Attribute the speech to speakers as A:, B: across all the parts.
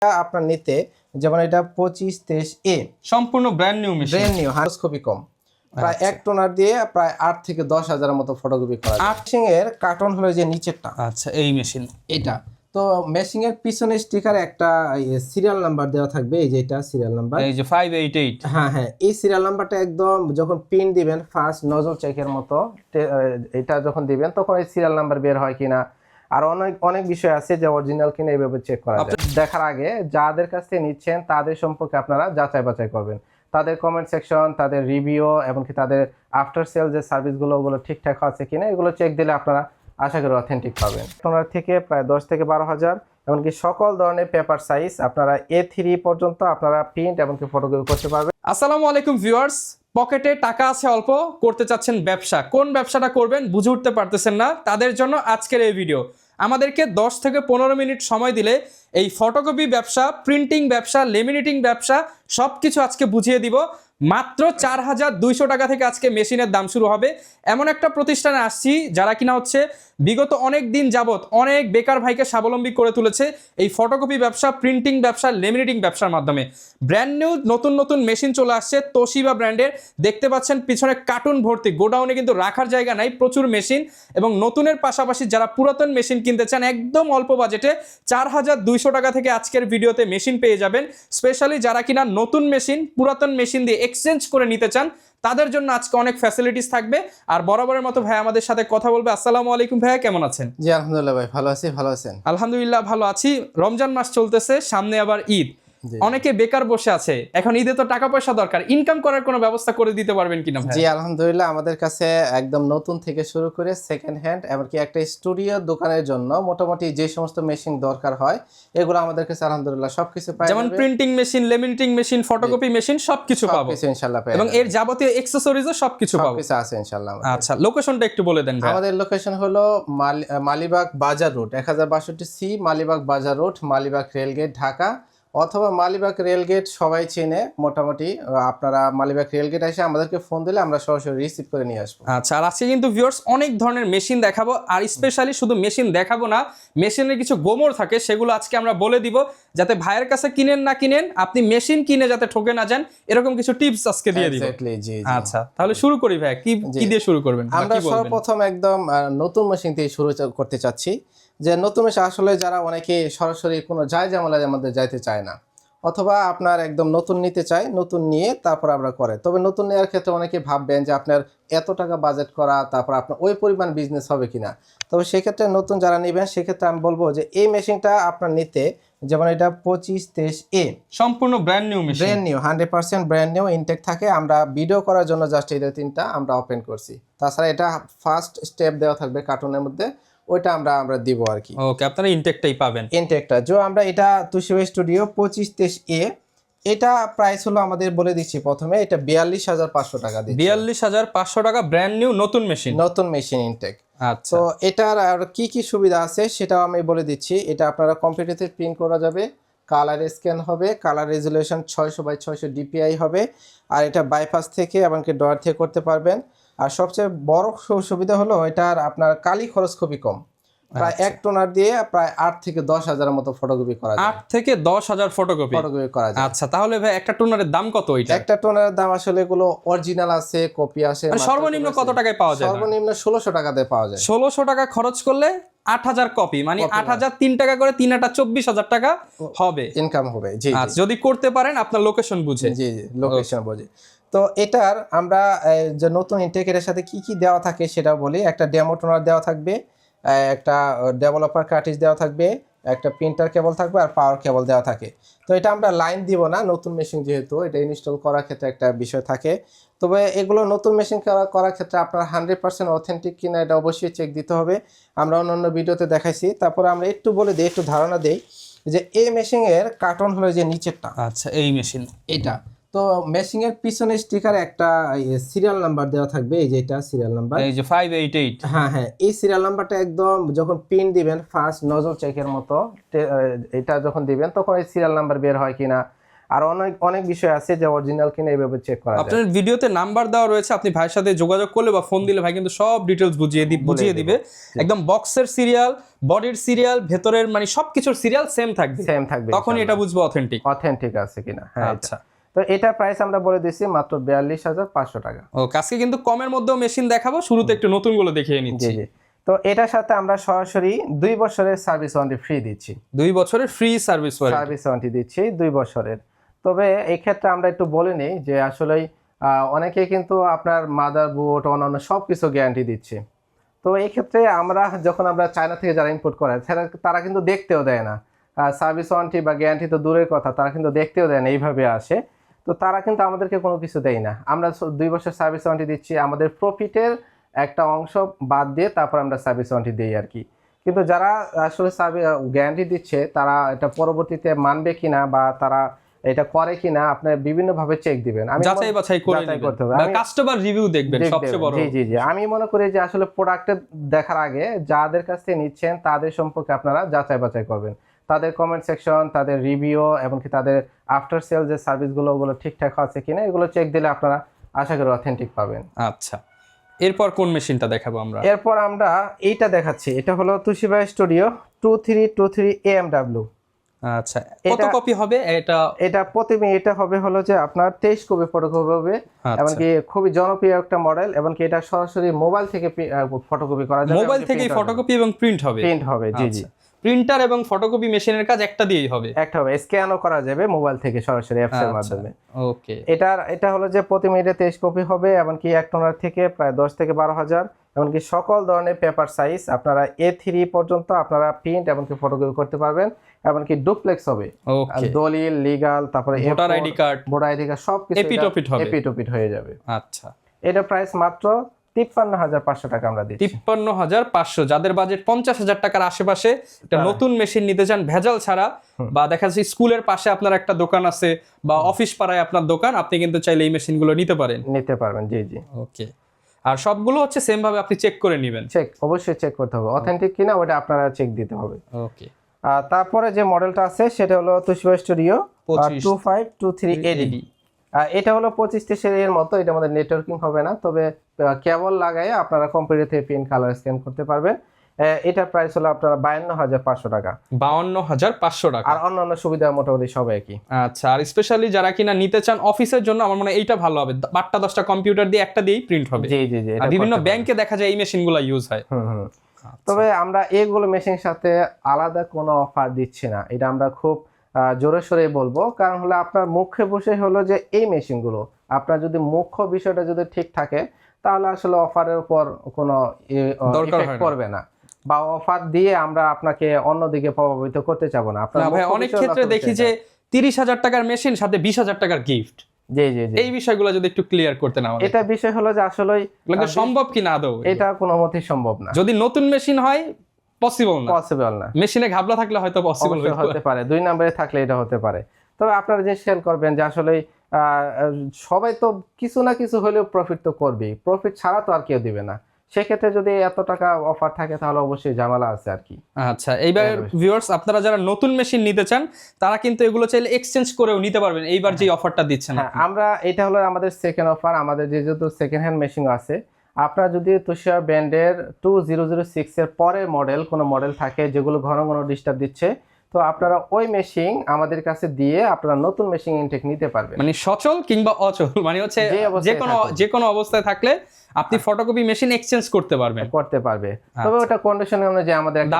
A: আপনার নিতে, যেমন এটা 2523A
B: সম্পূর্ণ brand new machine,
A: brand new, খুবই কম, প্রায় এক টোনার দিয়ে প্রায় 8 থেকে 10,000 মতো ফটোকপি করা যায়। মেশিং এর কার্টন হলো যে নিচেরটা,
B: আচ্ছা এই মেশিন
A: এটা তো মেশিং এর পিছনে স্টিকারে একটা সিরিয়াল নাম্বার দেওয়া থাকবে, এই যে এটা সিরিয়াল নাম্বার,
B: এই যে 588।
A: হ্যাঁ হ্যাঁ, এই সিরিয়াল নাম্বারটা একদম যখন পিন দিবেন ফার্স্ট নজল চেকের মতো এটা যখন দিবেন তখন এই সিরিয়াল নাম্বার বের হয় কিনা, আর অনেক অনেক বিষয় আছে যে অরিজিনাল কিনা এইভাবে চেক করা যায়। দেখার আগে যাদের কাছ থেকে নিচ্ছেন তাদের সম্পর্কে আপনারা যাচাই বাছাই করবেন, তাদের কমেন্ট সেকশন, তাদের রিভিউ, এমনকি তাদের আফটার সেল যে সার্ভিসগুলো ওগুলো ঠিকঠাক আছে কিনা এগুলো চেক দিলে আপনারা আশা করি অথেন্টিক পাবেন। টোনার থেকে প্রায় 10 থেকে 12,000, এমনকি সকল ধরনের পেপার সাইজ আপনারা A3 পর্যন্ত আপনারা প্রিন্ট এমনকি ফটোকপি করতে পারবেন।
B: আসসালামু আলাইকুম ভিউয়ার্স, পকেটে টাকা আছে অল্প, করতে চাচ্ছেন ব্যবসা, কোন ব্যবসাটা করবেন বুঝে উঠতে পারতেছেন না, তাদের জন্য আজকের এই ভিডিও। আমাদেরকে 10 থেকে 15 মিনিট সময় দিলে এই ফটোকপি ব্যবসা, প্রিন্টিং ব্যবসা, লেমিনেটিং ব্যবসা সব কিছু আজকে বুঝিয়ে দিব। মাত্র 4,200 টাকা থেকে আজকে মেশিনের দাম শুরু হবে। এমন একটা প্রতিষ্ঠানে আসছি যারা কিনা হচ্ছে বিগত অনেক দিন যাবত অনেক বেকার ভাইকে স্বাবলম্বী করে তুলেছে এই ফটোকপি ব্যবসা, প্রিন্টিং ব্যবসা, লেমিনেটিং ব্যবসার মাধ্যমে। ব্র্যান্ড নিউ নতুন নতুন মেশিন চলে আসছে তোশিবা ব্র্যান্ডের, দেখতে পাচ্ছেন পিছনে কার্টুন ভর্তি, গোডাউনে কিন্তু রাখার জায়গা নাই, প্রচুর মেশিন। এবং নতুনের পাশাপাশি যারা পুরাতন মেশিন কিনতে চান একদম অল্প বাজেটে 4,200 টাকা থেকে আজকের ভিডিওতে মেশিন পেয়ে যাবেন। স্পেশালি যারা কিনা নতুন মেশিন পুরাতন মেশিন দিয়ে এক্সচেঞ্জ করে নিতে চান তাদের জন্য আজকে অনেক ফ্যাসিলিটিস থাকবে। আর বরাবরের মতো ভাই আমাদের সাথে কথা বলবে। আসসালামু আলাইকুম ভাইয়া, কেমন আছেন?
A: জি আলহামদুলিল্লাহ ভাই, ভালো আছি, ভালো আছেন?
B: আলহামদুলিল্লাহ ভালো আছি। রমজান মাস চলতেছে, সামনে আবার ঈদ, অনেকে বেকার বসে আছে, এখন ঈদে তো টাকা পয়সা দরকার, ইনকাম করার কোনো ব্যবস্থা করে দিতে পারবেন কিনা ভাই?
A: জি আলহামদুলিল্লাহ, আমাদের কাছে একদম নতুন থেকে শুরু করে সেকেন্ড হ্যান্ড এমনকি একটা স্টুডিও দোকানের জন্য মোটামুটি যে সমস্ত মেশিন দরকার হয় এগুলো আমাদের কাছে আলহামদুলিল্লাহ সবকিছু পাই,
B: যেমন printing machine, laminating machine, photocopy machine সবকিছু পাবো
A: ইনশাআল্লাহ পাই,
B: এবং এর যাবতীয় অ্যাকসেসরিজও সবকিছু পাবো,
A: সবকিছু আছে ইনশাআল্লাহ।
B: আচ্ছা লোকেশনটা একটু বলে দেন ভাই।
A: আমাদের লোকেশন হলো Malibagh Bazar road 1062C, Malibagh Bazar road, Malibagh rail gate, Dhaka. অথবা মালিবাগ রেলগেট সবাই চেনে মোটামুটি, আপনারা মালিবাগ রেলগেট এসে আমাদেরকে ফোন দিলে আমরা সরাসরি রিসিভ করে নিয়ে আসবো।
B: আচ্ছা, আর আজকে কিন্তু ভিউয়ার্স অনেক ধরনের মেশিন দেখাবো, আর স্পেশালি শুধু মেশিন দেখাবো না, মেশিনের কিছু গোমর থাকে সেগুলো আজকে আমরা বলে দিব, যাতে ভাইয়ের কাছে কিনেন না কিনেন আপনি মেশিন কিনে যাতে ঠকে না যান, এরকম কিছু টিপস আজকে দিয়ে দিব।
A: জি।
B: আচ্ছা তাহলে শুরু করি ভাই, কি দিয়ে শুরু করবেন?
A: আমরা সর্বপ্রথম একদম নতুন মেশিন দিয়ে শুরু করতে চাচ্ছি। যে নতুন মেশিন আসলে যারা অনেকে সরাসরি কোনো ঝামেলার মধ্যে যাইতে চায় না, অথবা আপনার একদম নতুন নিতে চায়, নতুন নিয়ে তারপর আমরা করে। তবে নতুন নেওয়ার ক্ষেত্রে অনেকে ভাববেন যে আপনার এত টাকা বাজেট করা, তারপর আপনার ওই পরিমাণ বিজনেস হবে কিনা। তবে সেক্ষেত্রে নতুন যারা নেবেন সেক্ষেত্রে আমি বলবো যে এই মেশিনটা আপনার নিতে, যেমন এটা 2523A
B: সম্পূর্ণ brand new machine,
A: brand new, 100% brand new intake থাকে। আমরা ভিডিও করার জন্য জাস্ট এই তিনটা আমরা ওপেন করছি। তাছাড়া এটা ফার্স্ট স্টেপ দেওয়া থাকবে কার্টুনের মধ্যে, ওইটা আমরা দিব আর কি।
B: ওকে, আপনারা ইনটেকটাই পাবেন।
A: ইনটেকটা যে আমরা এটা তোশিবা স্টুডিও 2523A, এটা প্রাইস হলো আমাদের বলে দিচ্ছি প্রথমে, এটা 42,500 টাকা দিচ্ছি।
B: 42,500 টাকা ব্র্যান্ড নিউ নতুন মেশিন,
A: নতুন মেশিন ইনটেক।
B: আচ্ছা,
A: তো এটার আর কি সুবিধা আছে সেটাও আমি বলে দিচ্ছি। এটা আপনারা কম্পিউটারে প্রিন্ট করা যাবে, কালার স্ক্যান হবে, কালার রেজুলেশন 600x600 DPI হবে, আর এটা বাইপাস থেকে এমনকি ডয়ার থেকে করতে পারবেন। আর সবচেয়ে বড় সুবিধা হলো এটার আপনার কালি খরচ খুবই কম, প্রায় এক টোনার দিয়ে প্রায় 8 থেকে 10,000 মতো ফটোকপি করা যায়।
B: 8 থেকে 10,000 ফটোকপি
A: করা যায়।
B: আচ্ছা তাহলে ভাই একটা টোনারের দাম কত? ওইটা
A: একটা টোনারের দাম আসলে এগুলো অরিজিনাল আছে, কপি আছে,
B: মানে সর্বনিম্ন কত টাকায় পাওয়া যায়?
A: সর্বনিম্ন 1600 টাকাতে পাওয়া যায়।
B: 1600 টাকা খরচ করলে 8,000 কপি, মানে 8,000 3 টাকা করে 3 8 24,000 টাকা হবে,
A: ইনকাম হবে। জি
B: আচ্ছা যদি করতে পারেন আপনার লোকেশন বুঝে।
A: জি লোকেশন বুঝে। তো এটার আমরা যে নতুন ইনটেকের সাথে কি দেওয়া থাকে সেটা বলি। একটা ডেমো টোনার দেওয়া থাকবে, একটা ডেভেলপার কার্ট্রিজ দেওয়া থাকবে, একটা প্রিন্টার কেবল থাকবে, আর পাওয়ার কেবল দেওয়া থাকে। তো এটা আমরা লাইন দিব না, নতুন মেশিন যেহেতু এটা ইনস্টল করার ক্ষেত্রে একটা বিষয় থাকে। তবে এগুলো নতুন মেশিন করার ক্ষেত্রে আপনার 100% অথেন্টিক কিনা এটা অবশ্যই চেক দিতে হবে। আমরা অন্যান্য ভিডিওতে দেখাইছি। তারপরে আমরা একটু বলে দিই, একটু ধারণা দিই যে এই মেশিনের কার্টন হলো যে নিচেরটা,
B: আচ্ছা এই মেশিন,
A: এটা তো মেশিনের পিছনে স্টিকারে একটা সিরিয়াল নাম্বার দেওয়া থাকবে, এই যে এটা সিরিয়াল নাম্বার,
B: এই যে 588।
A: হ্যাঁ হ্যাঁ, এই সিরিয়াল নাম্বারটা একদম যখন পিন দিবেন ফার্স্ট নজল চেকের মতো এটা যখন দিবেন তখন এই সিরিয়াল নাম্বার বের হয় কিনা, আর অনেক অনেক বিষয় আছে যে অরিজিনাল কিনা এইভাবে চেক করা যায়।
B: আপনার ভিডিওতে নাম্বার দেওয়া রয়েছে, আপনি ভাইয়ের সাথে যোগাযোগ করলে বা ফোন দিলে ভাই কিন্তু সব ডিটেলস বুঝিয়ে দিবে। একদম বক্সের সিরিয়াল, বডির সিরিয়াল, ভেতরের মানে সবকিছুর সিরিয়াল সেম থাকবে, তখন এটা বুঝবো
A: অথেন্টিক আছে কিনা। হ্যাঁ,
B: আচ্ছা।
A: তো এটা প্রাইস আমরা বলে দিছি মাত্র 42,500 টাকা।
B: ও, আজকে কিন্তু কমের মধ্যেও মেশিন দেখাবো, শুরুতে একটু নতুন গুলো দেখিয়ে নিচ্ছি।
A: জি জি। তো এটার সাথে আমরা সরাসরি 2 বছরের সার্ভিস ওয়ারেন্টি ফ্রি দিচ্ছি।
B: 2 বছরের ফ্রি সার্ভিস
A: ওয়ারেন্টি দিচ্ছি 2 বছরের। তবে এই ক্ষেত্রে আমরা একটু বলে নিই যে আসলেই অনেকে কিন্তু আপনার মাদারবোর্ড অন্যান্য সবকিছু গ্যারান্টি দিচ্ছে। তো এই ক্ষেত্রে যখন আমরা চায়না থেকে যারা ইম্পোর্ট করে তারা কিন্তু দেখতেও দেয় না সার্ভিস ওয়ারেন্টি বা গ্যারান্টি, তো দূরের কথা, তারা কিন্তু দেখতেও দেয় না, এইভাবে আসে। তো তারা কিন্তু আমাদেরকে কোনো কিছু দেয় না। আমরা 2 বছর সার্ভিস ওয়ারেন্টি দিচ্ছি, আমাদের প্রফিটের একটা অংশ বাদ দিয়ে তারপর আমরা সার্ভিস ওয়ারেন্টি দিই আর কি। কিন্তু যারা আসলে গ্যারান্টি দিচ্ছে তারা এটা পরবর্তীতে মানবে কিনা বা তারা এটা করে কিনা আপনার বিভিন্ন ভাবে চেক দিবেন,
B: যাচাই বাছাই করতে হবে, কাস্টমার রিভিউ দেখবেন সবচেয়ে বড়।
A: জি জি জি। আমি মনে করি যে আসলে প্রোডাক্টের দেখার আগে যাদের কাছ থেকে নিচ্ছেন তাদের সম্পর্কে আপনারা যাচাই বাছাই করবেন, তাদের কমেন্ট সেকশন, তাদের রিভিউ, এমনকি তাদের আফটার সেল যে সার্ভিসগুলো ওগুলো ঠিকঠাক আছে কিনা এগুলো চেক দিলে আপনারা আশা করি অথেন্টিক পাবেন।
B: আচ্ছা, এরপর কোন মেশিনটা দেখাবো আমরা?
A: এরপর আমরা এইটা দেখাচ্ছি, এটা হলো তোশিবা স্টুডিও 2323 AMW।
B: আচ্ছা, কত কপি হবে এটা?
A: এটা প্রথমে এটা হবে হলো যে আপনার 23 কপি ফটোকপি হবে, এমনকি খুবই জনপ্রিয় একটা মডেল, এমনকি এটা সরাসরি মোবাইল থেকে ফটোকপি করা যাবে,
B: মোবাইল থেকেই ফটোকপি এবং প্রিন্ট হবে।
A: জি জি।
B: প্রিন্টার এবং ফটোকপি মেশিনের কাজ একটা দিয়েই হবে,
A: স্ক্যানও করা যাবে মোবাইল থেকে সরাসরি অ্যাপস এর মাধ্যমে।
B: ওকে।
A: এটা হলো যে প্রতি মিনিটে 23 কপি হবে, এমনকি এক টনার থেকে প্রায় 10 থেকে 12,000, এমনকি সকল ধরনের পেপার সাইজ আপনারা A3 পর্যন্ত আপনারা প্রিন্ট এমনকি ফটোকপি করতে পারবেন, এমনকি ডুপ্লেক্স হবে, দলিল, লিগ্যাল, তারপরে
B: ভোটার আইডি কার্ড
A: সবকিছু এপিটোপিট হয়ে যাবে।
B: আচ্ছা,
A: এটা প্রাইস মাত্র 53,500 টাকা আমরা দিচ্ছি।
B: 53,500। যাদের বাজেট 50,000 টাকার আশেপাশে একটা নতুন মেশিন নিতে চান ভেজাল ছাড়া, বা দেখা যাচ্ছে স্কুলের পাশে আপনার একটা দোকান আছে বা অফিস পাড়ায় আপনার দোকান, আপনি কিন্তু চাইলে এই মেশিনগুলো নিতে পারবেন। জি জি। ওকে। আর সবগুলো হচ্ছে সেম ভাবে আপনি চেক করে নেবেন?
A: অবশ্যই চেক করতে হবে, অথেন্টিক কিনা ওটা আপনারা চেক দিতে হবে।
B: ওকে।
A: তারপরে যে মডেলটা আছে সেটা হলো তোশিবা স্টুডিও 2523 ADD। এটা হলো 25 সেরিয়ার মতো, এটা আমাদের নেটওয়ার্কিং হবে না, তবে কেবল লাগাইয়ে আপনারা কম্পিউটার থেকে প্রিন্ট কালার স্ক্যান করতে পারবেন। এটার প্রাইস হলো আপনারা 52,500 টাকা।
B: 52,500 টাকা।
A: আর অন্যান্য সুবিধা মোটামুটি সব একই।
B: আচ্ছা, আর স্পেশালি যারা কিনা নিতে চান অফিসের জন্য, আমার মনে হয় এইটা ভালো হবে, 8টা 10টা কম্পিউটার দিয়ে একটা দিয়েই প্রিন্ট হবে।
A: জি জি জি।
B: আর বিভিন্ন ব্যাংকে দেখা যায় এই মেশিনগুলো ইউজ হয়।
A: তবে আমরা এগুলো মেশিনের সাথে আলাদা কোনো অফার দিচ্ছি না, এটা আমরা খুব জোরে সোরে বলবো, কারণ হলো আপনার মুখে বসে হলো যে এই মেশিনগুলো আপনার যদি মুখ্য বিষয়টা যদি ঠিক থাকে তাহলে আসলে অফারের উপর কোনো ইফেক্ট পড়বে না, বা অফার দিয়ে আমরা আপনাকে অন্যদিকে প্রভাবিত করতে চাবো না। আপনার
B: ভাই অনেক ক্ষেত্রে দেখি যে 30,000 টাকার মেশিন সাথে 20,000 টাকার গিফট।
A: জি জি জি।
B: এই বিষয়গুলো যদি একটু ক্লিয়ার করতেন আমাদের।
A: এটা বিষয় হলো যে আসলে
B: সম্ভব কি না আদৌ?
A: এটা কোনো মতেই সম্ভব না।
B: যদি নতুন মেশিন হয় পসিবল না। মেশিনে ঘাবলা থাকলে হয়তো পসিবল
A: হতে পারে, 2 নম্বরে থাকলে এটা হতে পারে। তবে আপনারা যে খেয়াল করবেন যে আসলে সবাই তো কিছু না কিছু হলেও প্রফিট তো করবেই, প্রফিট ছাড়া তো আর কেউ দিবে না। সেক্ষেত্রে যদি এত টাকা অফার থাকে তাহলে অবশ্যই ঝামেলা আছে আর কি।
B: আচ্ছা, এইবার ভিউয়ার্স আপনারা যারা নতুন মেশিন নিতে চান তারা কিন্তু এগুলো চাইলে এক্সচেঞ্জ করেও নিতে পারবেন এইবার যে অফারটা দিচ্ছেন।
A: আমরা এটা হলো আমাদের সেকেন্ড অফার, আমাদের যেহেতু সেকেন্ড হ্যান্ড মেশিন আছে, আপনারা যদি তোশিবা ব্র্যান্ডের 2006 এর পরের মডেল কোনো মডেল থাকে যেগুলো ঘন ঘন ডিস্টার্ব দিচ্ছে, তো আপনারা ওই মেশিন আমাদের কাছে দিয়ে আপনারা নতুন মেশিন ইনটেক নিতে পারবেন।
B: মানে সচল কিংবা অচল, মানে হচ্ছে যে কোনো অবস্থায় থাকলে আপনি ফটোকপি মেশিন এক্সচেঞ্জ করতে
A: পারবে। তবে ওটা কন্ডিশন অনুযায়ী আমাদের একটা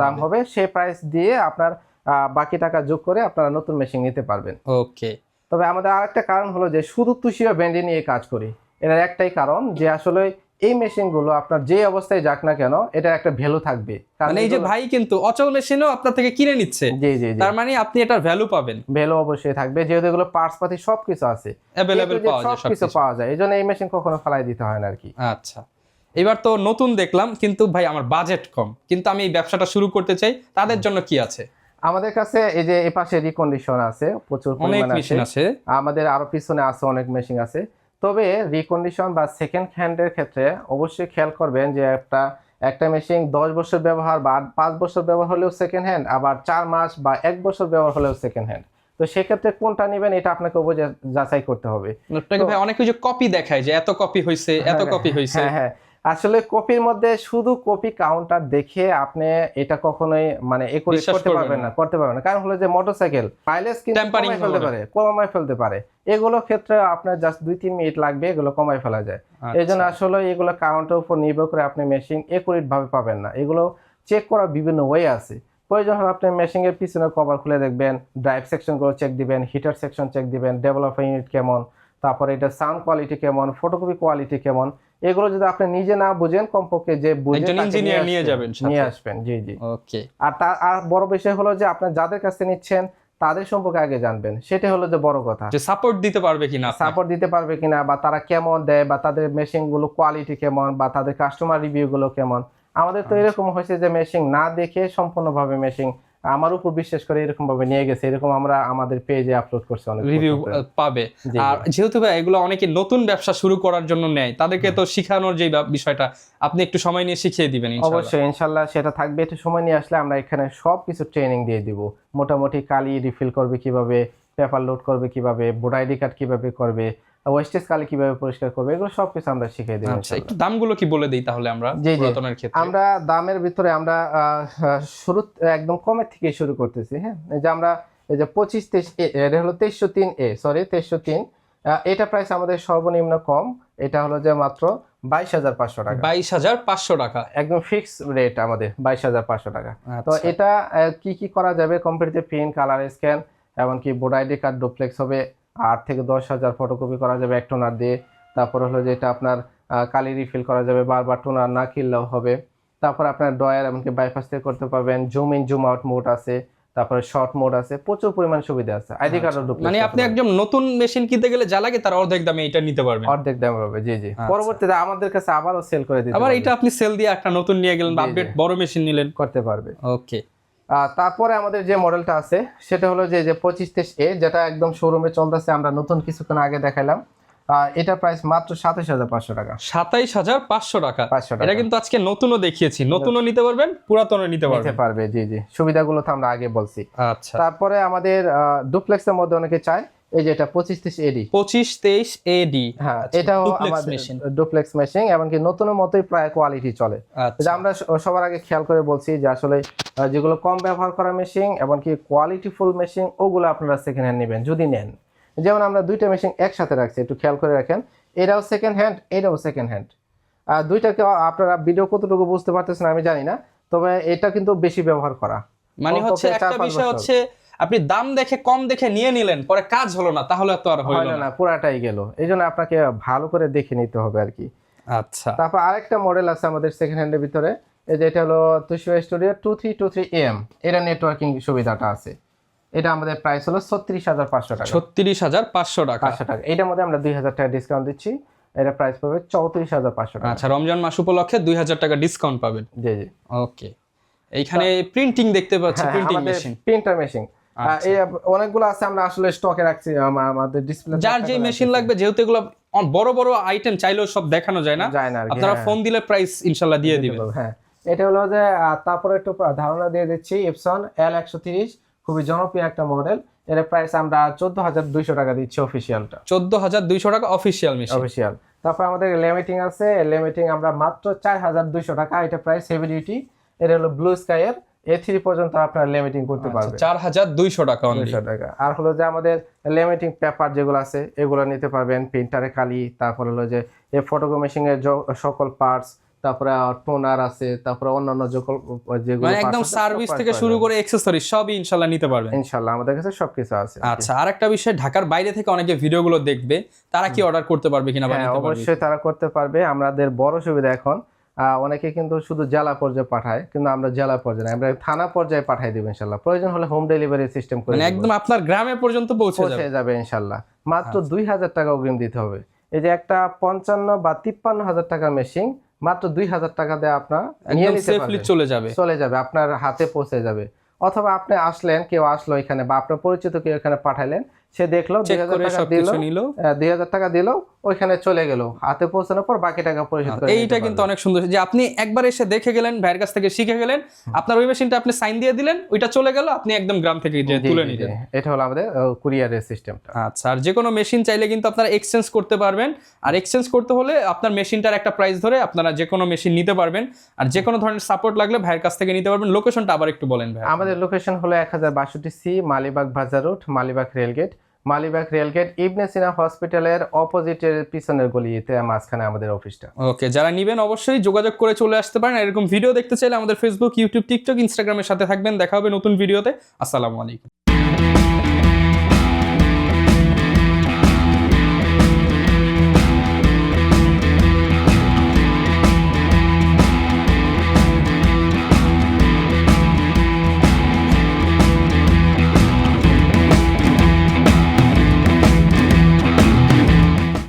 A: দাম হবে, সেই প্রাইস দিয়ে আপনার বাকি টাকা যোগ করে আপনারা নতুন মেশিন নিতে পারবেন।
B: ওকে।
A: তবে আমাদের আরেকটা কারণ হলো যে শুধু তোশিবা ব্র্যান্ডে নিয়ে কাজ করি, এটার একটাই কারণ যে আসলে এই মেশিনগুলো আপনার যে অবস্থায় যাক না কেন এটা একটা ভ্যালু থাকবে।
B: মানে এই যে ভাই কিন্তু অচল মেশিনও আপনার থেকে কিনে নিচ্ছে,
A: জি জি,
B: তার মানে আপনি এটার ভ্যালু পাবেন।
A: ভ্যালু অবশ্যই থাকবে, যেহেতু এগুলো পার্টস পাতি সবকিছু আছে,
B: अवेलेबल
A: সবকিছু পাওয়া যায়, এইজন্য এই মেশিন কখনো ফেলাই দিতে হয় না আর কি।
B: আচ্ছা, এবার তো নতুন দেখলাম, কিন্তু ভাই আমার বাজেট কম, কিন্তু আমি এই ব্যবসাটা শুরু করতে চাই, তাদের জন্য কি আছে?
A: আমাদের কাছে এই যে এই পাশে রিকন্ডিশন আছে, প্রচুর পরিমাণে
B: মেশিন আছে,
A: আমাদের আরো পিছনে আছে অনেক মেশিন আছে। তবে রিকন্ডিশন বা সেকেন্ড হ্যান্ডের ক্ষেত্রে অবশ্যই খেয়াল করবেন যে একটা মেশিন 10 বছর ব্যবহার বা 5 বছর ব্যবহার হলেও সেকেন্ড হ্যান্ড, আবার 4 মাস বা 1 বছর ব্যবহার হলেও সেকেন্ড হ্যান্ড। তো সেক্ষেত্রে কোনটা নেবেন এটা আপনাকে যাচাই করতে হবে।
B: আপনাকে ভাই অনেক কিছু কপি দেখায় যে এত কপি হয়েছে, এত কপি হয়েছে।
A: হ্যাঁ, আসলে কপির মধ্যে শুধু কপি কাউন্টার দেখে আপনি এটা কখনোই মানে একুরেট করতে পারবেন না, কারণ হলো যে মোটরসাইকেল মাইলেজ কিন্তু কমায় ফেলতে পারে, এগুলো ক্ষেত্রে আপনার জাস্ট 2-3 মিনিট লাগবে, এগুলো কমায় ফেলা যায়। এই জন্য আসলে এগুলো কাউন্টার উপর নির্ভর করে আপনি মেশিন একুরেট ভাবে পাবেন না, এগুলো চেক করার বিভিন্ন ওয়ে আছে। প্রয়োজন হলে আপনি মেশিনের পিছনে কভার খুলে দেখবেন, ড্রাইভ সেকশন গুলো চেক দিবেন, হিটার সেকশন চেক দিবেন, ডেভেলপার ইউনিট কেমন, তারপরে এটা সাউন্ড কোয়ালিটি কেমন, ফটোকপি কোয়ালিটি কেমন, এগুলো যদি আপনি নিজে না বুঝেন কমপক্ষে যে বুঝেন
B: ইঞ্জিনিয়ার নিয়ে
A: আসবেন। জি
B: ওকে।
A: আর বড় বিষয় হলো যে আপনি যাদের কাছে নিচ্ছেন তাদের সম্পর্কে আগে জানবেন, সেটা হলো যে বড় কথা,
B: যে সাপোর্ট দিতে পারবে কিনা,
A: বা তারা কেমন দেয়, বা তাদের মেশিন গুলো কোয়ালিটি কেমন, বা তাদের কাস্টমার রিভিউ গুলো কেমন। আমাদের তো এরকম হয়েছে যে মেশিন না দেখে সম্পূর্ণভাবে মেশিন আমার উপর বিশ্বাস করে এরকম ভাবে নিয়ে গেছে, এরকম আমরা আমাদের পেজে আপলোড করছি, অনেক
B: রিভিউ পাবে। আর যেহেতু ভাই এগুলো অনেকে নতুন ব্যবসা শুরু করার জন্য নেয়, তাদেরকে তো শেখানোর যে বিষয়টা আপনি একটু সময় নিয়ে শিখিয়ে দিবেন
A: অবশ্যই, ইনশাআল্লাহ সেটা থাকবে। একটু সময় নিয়ে আসলে আমরা এখানে সবকিছু ট্রেনিং দিয়ে দিব, মোটামুটি কালি রিফিল করবে কিভাবে, পেপার লোড করবে কিভাবে, বোর্ড আইডি কার্ড কিভাবে করবে, ওয়েস্টেজ কালি কিভাবে পরিষ্কার করবে, এগুলো সবকিছু আমরা শিখিয়ে দেব।
B: একটু দামগুলো কি বলে দেই তাহলে আমরা পুরাতনের ক্ষেত্রে।
A: আমরা দামের ভিতরে আমরা শুরু একদম কমের থেকে শুরু করতেছি। হ্যাঁ, এই যে আমরা এই যে 25-23 এটা হলো 2303 এটা প্রাইস আমাদের সর্বনিম্ন কম, এটা হলো যে মাত্র 22,500 টাকা।
B: 22,500 টাকা
A: একদম ফিক্স রেট আমাদের, 22,500 টাকা। তো এটা কি করা যাবে, কম্পিউটার প্রিন্ট, কালার স্ক্যান, এমনকি বোর্ড আইডি কার্ড ডুপ্লেক্স হবে, 8 থেকে 10,000 ফটোকপি করা যাবে এক টোনার দিয়ে। তারপর হলো যে এটা আপনার কালি রিফিল করা যাবে, বারবার টোনার না কিনলেও হবে। তারপর আপনার ড্রয়ার এমনকি বাইপাস থেকে করতে পারবেন, zoom in zoom out mode আছে, তারপরে শর্ট মোড আছে, প্রচুর পরিমাণ সুবিধা আছে। আইডি কার্ডও ডুপ্লেক্স,
B: মানে আপনি একদম নতুন মেশিন কিনতে গেলে যা লাগে তার অর্ধেক দামে এটা নিতে পারবেন।
A: অর্ধেক দামে পাবে, জি। পরবর্তীতে আমাদের কাছে আবারও সেল করে দিতে,
B: আবার এটা আপনি সেল দিয়ে একটা নতুন নিয়ে গেলেন, আপডেট বড় মেশিন নিলেন,
A: করতে পারবে।
B: ওকে।
A: তারপরে আমাদের যে মডেলটা আছে সেটা হলো যে 25-23A, যেটা একদম শোরুমে চলতেছে, আমরা নতুন কিছুক্ষণ আগে দেখাইলাম। এটা প্রাইস মাত্র 27,500 টাকা।
B: 27,500 টাকা। এটা কিন্তু আজকে নতুনও দেখিয়েছি, নতুনও নিতে পারবেন, পুরাতনও নিতে
A: পারবে। জি, সুবিধাগুলো তো আমরা আগে বলছি।
B: আচ্ছা,
A: তারপরে আমাদের ডুপ্লেক্সের মধ্যে অনেকে চায়, এই যে এটা
B: 25-23 AD।
A: হ্যাঁ, এটাও আমাদের ডুপ্লেক্স মেশিন, এমনকি নতুনের মতোই প্রায় কোয়ালিটি চলে। আমরা সবার আগে খেয়াল করে বলছি যে আসলে যেগুলো কম ব্যবহার করা মেশিন, এমনকি কোয়ালিটি ফুল মেশিন, ওগুলো আপনারা সেকেন্ড হ্যান্ড নেবেন যদি নেন। যেমন আমরা দুইটা মেশিন একসাথে রাখছি, একটু খেয়াল করে রাখেন, এটাও সেকেন্ড হ্যান্ড, এটাও সেকেন্ড হ্যান্ড। দুইটাকে আপনারা ভিডিও কতটুকু বুঝতে পারতেছেন আমি জানি না, তবে এটা কিন্তু বেশি ব্যবহার করা।
B: মানে হচ্ছে একটা বিষয় হচ্ছে আপনি দাম দেখে কম দেখে নিয়ে নিলেন, পরে কাজ হলো না, তাহলে তো আর হলো না,
A: পুরাটাই গেল। এই জন্য আপনাকে ভালো করে দেখে নিতে হবে আর কি।
B: আচ্ছা,
A: তারপর আরেকটা মডেল আছে আমাদের সেকেন্ড হ্যান্ডের ভিতরে, এই যে এটা হলো Toshiba Studio 2323AM, এটা নেটওয়ার্কিং সুবিধাটা আছে। এটা আমাদের প্রাইস হলো 36,500 টাকা।
B: 36,500 টাকা।
A: এটার মধ্যে আমরা 2,000 টাকা ডিসকাউন্ট দিচ্ছি, এটা প্রাইস পাবে 34,500 টাকা।
B: আচ্ছা, রমজান মাস উপলক্ষে 2,000 টাকা ডিসকাউন্ট পাবেন।
A: জি।
B: ওকে। এইখানে প্রিন্টিং দেখতে পাচ্ছি,
A: প্রিন্টার মেশিন এই অনেকগুলো আছে, আমরা আসলে স্টকে রাখছি আমাদের ডিসপ্লে।
B: যার যে মেশিন লাগবে, যেহেতু এগুলো বড় বড় আইটেম চাইলেও সব দেখানো যায় না, আপনারা ফোন দিলে প্রাইস ইনশাআল্লাহ দিয়ে দিবেন।
A: হ্যাঁ, এটা হলো যে তারপরে একটু ধারণা দিয়ে দিচ্ছি, Epson L130, খুবই জনপ্রিয় একটা মডেল। এর প্রাইস আমরা 14,200 টাকা দিচ্ছি অফিশিয়ালটা।
B: 14,200 টাকা অফিশিয়াল মেশিন।
A: তারপর আমাদের লেমিটিং আছে, লেমিটিং আমরা মাত্র 4,200 টাকা, এটা প্রাইস হেভি ডিউটি। এর হলো ব্লু স্কাই এর A3 পর্যন্ত আপনারা লেমিটিং করতে পারবেন,
B: 4,200 টাকা।
A: আর হলো যে আমাদের লেমিটিং পেপার যেগুলো আছে এগুলো নিতে পারবেন, প্রিন্টারে কালি, তারপর হলো যে এই ফটোকপি মেশিনের সকল পার্টস, তারপরে টোনার আছে, তারপরে অন্যান্য যেগুলো
B: মানে একদম সার্ভিস থেকে শুরু করে অ্যাকসেসরি সবই ইনশাআল্লাহ নিতে পারবেন।
A: ইনশাআল্লাহ আমাদের কাছে সবকিছু আছে।
B: আচ্ছা, আরেকটা বিষয়, ঢাকার বাইরে থেকে অনেকে ভিডিওগুলো দেখবে, তারা কি অর্ডার করতে পারবে কিনা?
A: অবশ্যই তারা করতে পারবে। আমাদের বড় সুবিধা এখন, অনেকে কিন্তু শুধু জেলা পর্যায়ে পাঠায়, কিন্তু আমরা জেলা পর্যায়ে আমরা থানা পর্যায়ে পাঠাই দেব ইনশাআল্লাহ। প্রয়োজন হলে হোম ডেলিভারি সিস্টেম করে
B: মানে একদম আপনার গ্রামে পর্যন্ত পৌঁছে
A: যাবে ইনশাআল্লাহ। মাত্র 2,000 টাকা অগ্রিম দিতে হবে। এই যে একটা 55 বা 53,000 টাকার মেশিন মাত্র 2,000 টাকা দিয়ে আপনার নিয়ে নিতে পারবেন, চলে যাবে আপনার হাতে পৌঁছে যাবে। অথবা আপনি আসলেন, কেউ আসলো এখানে, বা আপনার পরিচিত কেউ এখানে পাঠাইলেন, সে দেখলো
B: চেক
A: 2000
B: করে
A: টাকা দিল,
B: সবকিছু নিল।
A: 2000 টাকা দিল, ওইখানে চলে গেল, হাতে পৌঁছানোর পর বাকি টাকা পরিশোধ করে
B: এইটা কিন্তু অনেক সুন্দর যে আপনি একবার এসে দেখে গেলেন, ভাইয়ের কাছ থেকে শিখে গেলেন, আপনার ওই মেশিনটা আপনি সাইন দিয়ে দিলেন, ওইটা চলে গেল, আপনি একদম গ্রাম থেকে যে তুলে নিলেন।
A: এটা হলো আমাদের কুরিয়ারের সিস্টেমটা।
B: আচ্ছা, আর যে কোনো মেশিন চাইলে কিন্তু আপনারা এক্সচেঞ্জ করতে পারবেন, আর এক্সচেঞ্জ করতে হলে আপনার মেশিনটার একটা প্রাইস ধরে আপনারা যে কোনো মেশিন নিতে পারবেন, আর যে কোনো ধরনের সাপোর্ট লাগলে ভাইয়ের কাছ থেকে নিতে পারবেন। লোকেশনটা আবার একটু বলেন ভাই।
A: আমাদের লোকেশন হলো 1062C Malibagh Bazar road, Malibagh rail gate. Malibagh rail gate Ibn Sina হসপিটালের অপোজিটের পিছনের গলিতে মাঝখানে আমাদের অফিসটা।
B: ওকে, যারা নিবেন অবশ্যই যোগাযোগ করে চলে আসতে পারেন। এরকম ভিডিও দেখতে চাইলে আমাদের ফেসবুক, ইউটিউব, টিকটক, ইনস্টাগ্রামের সাথে থাকবেন। দেখা হবে নতুন ভিডিওতে। আসসালামু আলাইকুম।